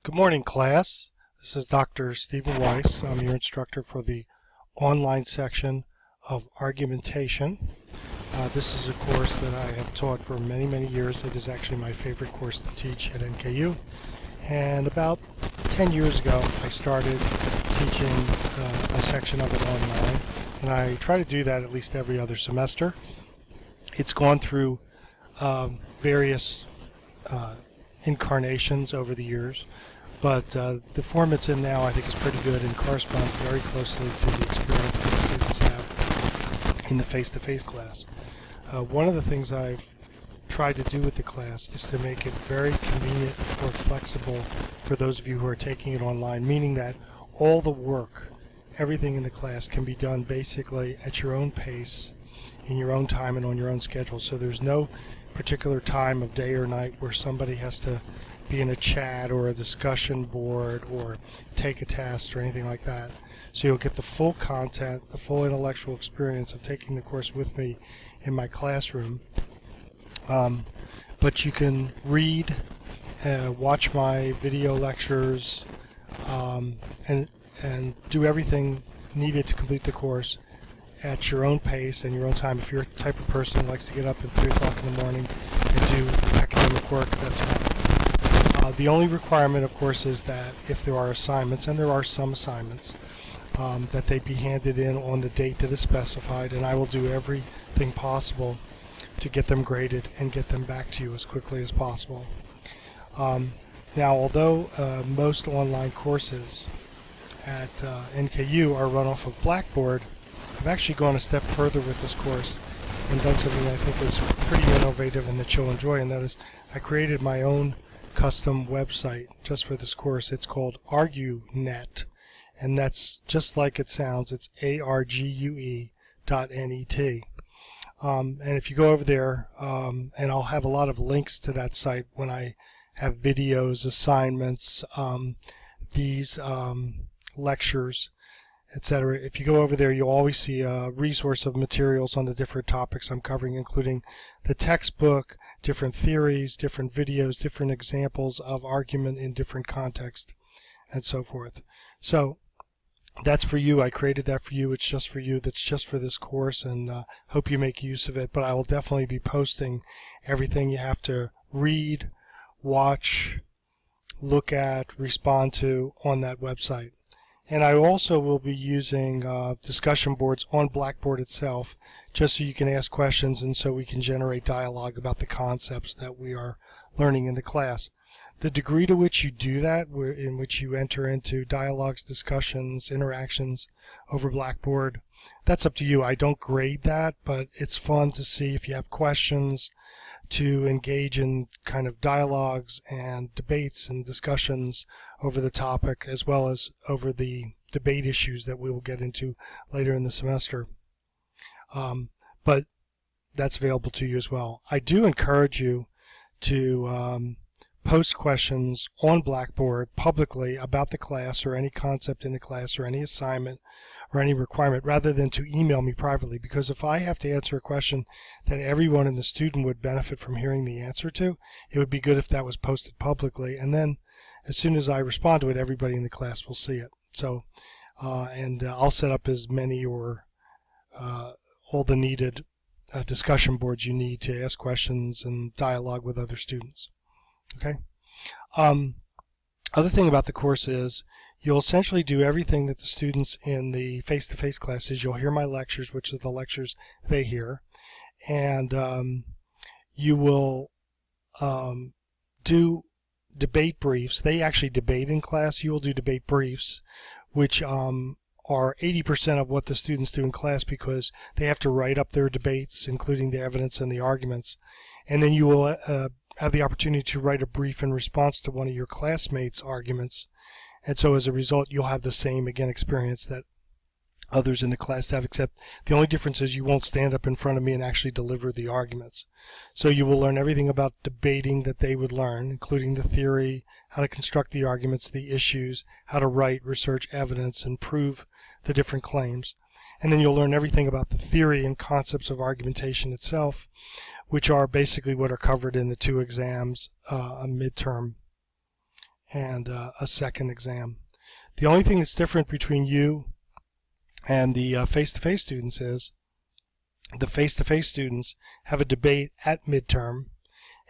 Good morning, class. This is Dr. Stephen Weiss. I'm your instructor for the online section of argumentation. This is a course that I have taught for many, many years. It is actually my favorite course to teach at NKU. And about 10 years ago, I started teaching a section of it online. And I try to do that at least every other semester. It's gone through various incarnations over the years. But the form it's in now I think is pretty good and corresponds very closely to the experience that students have in the face-to-face class. One of the things I've tried to do with the class is to make it very convenient or flexible for those of you who are taking it online, meaning that all the work, everything in the class can be done basically at your own pace, in your own time and on your own schedule. So there's no particular time of day or night where somebody has to be in a chat or a discussion board or take a test or anything like that. So you'll get the full content, the full intellectual experience of taking the course with me in my classroom. But you can read, watch my video lectures, and do everything needed to complete the course at your own pace and your own time. If you're the type of person who likes to get up at 3 o'clock in the morning and do academic work, that's fine. The only requirement, of course, is that if there are assignments, and there are some assignments, that they be handed in on the date that is specified, and I will do everything possible to get them graded and get them back to you as quickly as possible. Now, although most online courses at NKU are run off of Blackboard, I've actually gone a step further with this course and done something that I think is pretty innovative and that you'll enjoy, and that is I created my own custom website just for this course. It's called ArgueNet, and that's just like it sounds. It's ARGUE.net. And if you go over there, and I'll have a lot of links to that site when I have videos, assignments, these lectures, etc. If you go over there, you'll always see a resource of materials on the different topics I'm covering, including the textbook, different theories, different videos, different examples of argument in different contexts, and so forth. So that's for you. I created that for you. It's just for you. That's just for this course, and hope you make use of it. But I will definitely be posting everything you have to read, watch, look at, respond to on that website. And I also will be using discussion boards on Blackboard itself, just so you can ask questions and so we can generate dialogue about the concepts that we are learning in the class. The degree to which you do that, in which you enter into dialogues, discussions, interactions over Blackboard, that's up to you. I don't grade that, but it's fun to see if you have questions, to engage in kind of dialogues and debates and discussions over the topic, as well as over the debate issues that we will get into later in the semester. But that's available to you as well. I do encourage you to post questions on Blackboard publicly about the class or any concept in the class or any assignment or any requirement, rather than to email me privately, because if I have to answer a question that everyone in the student would benefit from hearing the answer to, it would be good if that was posted publicly, and then as soon as I respond to it, everybody in the class will see it. So I'll set up as many or all the needed discussion boards you need to ask questions and dialogue with other students. Okay. Other thing about the course is you'll essentially do everything that the students in the face-to-face classes. You'll hear my lectures, which are the lectures they hear, and you will do debate briefs. They actually debate in class. You will do debate briefs, which are 80% of what the students do in class, because they have to write up their debates, including the evidence and the arguments, and then you will have the opportunity to write a brief in response to one of your classmates' arguments. And so as a result, you'll have the same, again, experience that others in the class have, except the only difference is you won't stand up in front of me and actually deliver the arguments. So you will learn everything about debating that they would learn, including the theory, how to construct the arguments, the issues, how to write, research evidence, and prove the different claims. And then you'll learn everything about the theory and concepts of argumentation itself, which are basically what are covered in the 2 exams, a midterm and a second exam. The only thing that's different between you and the face-to-face students is the face-to-face students have a debate at midterm,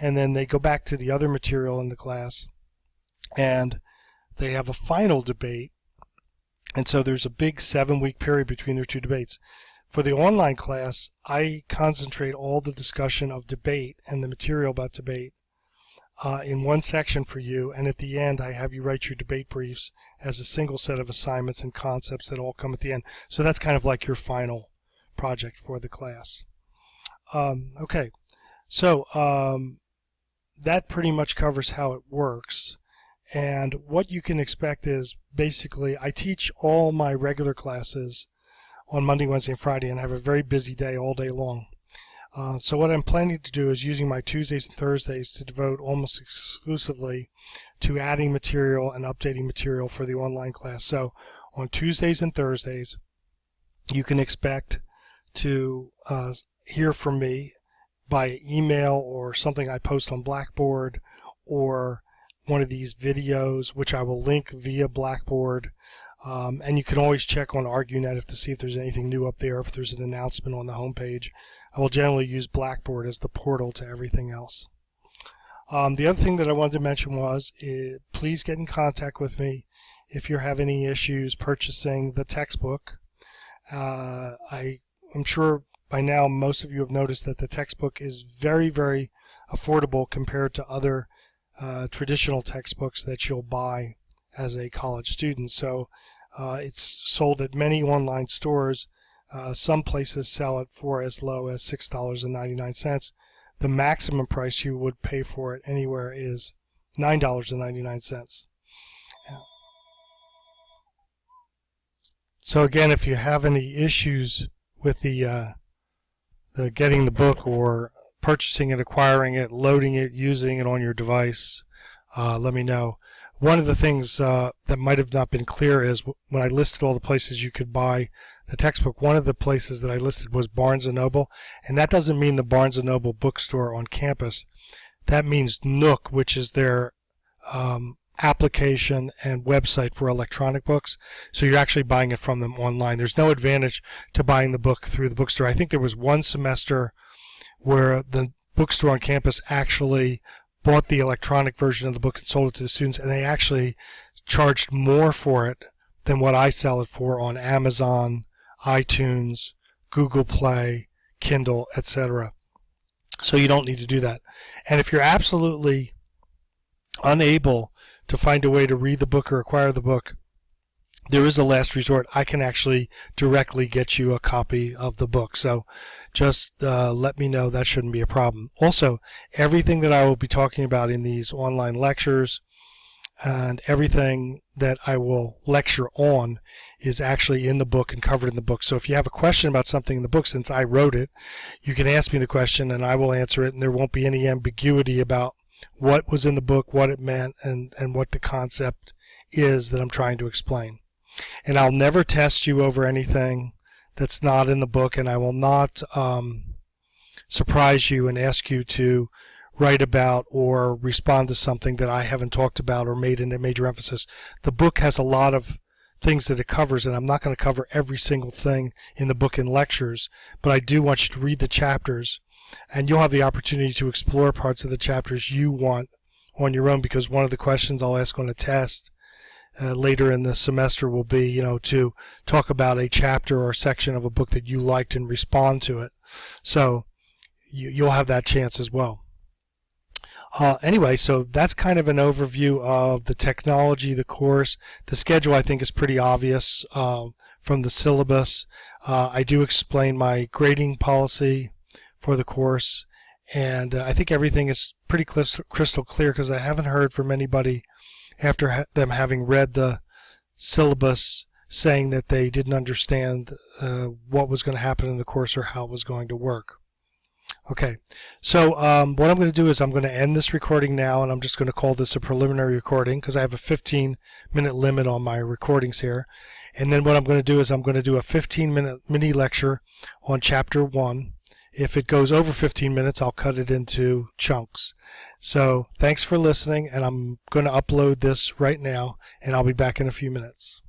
and then they go back to the other material in the class and they have a final debate, and so there's a big 7-week period between their two debates. For the online class, I concentrate all the discussion of debate and the material about debate in one section for you, and at the end I have you write your debate briefs as a single set of assignments and concepts that all come at the end. So that's kind of like your final project for the class. Okay, so that pretty much covers how it works. And what you can expect is basically I teach all my regular classes on Monday, Wednesday, and Friday, and have a very busy day all day long. So what I'm planning to do is using my Tuesdays and Thursdays to devote almost exclusively to adding material and updating material for the online class. So on Tuesdays and Thursdays, you can expect to hear from me by email or something I post on Blackboard, or one of these videos which I will link via Blackboard. And you can always check on ArgueNet to see if there's anything new up there, if there's an announcement on the homepage. I will generally use Blackboard as the portal to everything else. The other thing that I wanted to mention was, please get in contact with me if you have any issues purchasing the textbook. I'm sure by now most of you have noticed that the textbook is very, very affordable compared to other traditional textbooks that you'll buy as a college student. So it's sold at many online stores. Some places sell it for as low as $6.99. The maximum price you would pay for it anywhere is $9.99. So again, if you have any issues with the getting the book, or purchasing it, acquiring it, loading it, using it on your device, let me know. One of the things that might have not been clear is when I listed all the places you could buy the textbook, one of the places that I listed was Barnes & Noble, and that doesn't mean the Barnes & Noble bookstore on campus. That means Nook, which is their application and website for electronic books. So you're actually buying it from them online. There's no advantage to buying the book through the bookstore. I think there was one semester where the bookstore on campus actually bought the electronic version of the book and sold it to the students, and they actually charged more for it than what I sell it for on Amazon, iTunes, Google Play, Kindle, etc. So you don't need to do that. And if you're absolutely unable to find a way to read the book or acquire the book, there is a last resort. I can actually directly get you a copy of the book. So just let me know. That shouldn't be a problem. Also, everything that I will be talking about in these online lectures and everything that I will lecture on is actually in the book and covered in the book. So if you have a question about something in the book, since I wrote it, you can ask me the question and I will answer it, and there won't be any ambiguity about what was in the book, what it meant, and what the concept is that I'm trying to explain. And I'll never test you over anything that's not in the book, and I will not surprise you and ask you to write about or respond to something that I haven't talked about or made a major emphasis. The book has a lot of things that it covers, and I'm not going to cover every single thing in the book in lectures, but I do want you to read the chapters, and you'll have the opportunity to explore parts of the chapters you want on your own, because one of the questions I'll ask on a test later in the semester will be, to talk about a chapter or section of a book that you liked and respond to it. So you'll have that chance as well. Anyway, so that's kind of an overview of the technology, the course. The schedule, I think, is pretty obvious from the syllabus. I do explain my grading policy for the course, and I think everything is pretty crystal clear, because I haven't heard from anybody after them having read the syllabus saying that they didn't understand what was going to happen in the course or how it was going to work. Okay, so what I'm going to do is I'm going to end this recording now, and I'm just going to call this a preliminary recording because I have a 15-minute limit on my recordings here. And then what I'm going to do is I'm going to do a 15-minute mini lecture on Chapter 1, If it goes over 15 minutes, I'll cut it into chunks. So thanks for listening, and I'm going to upload this right now, and I'll be back in a few minutes.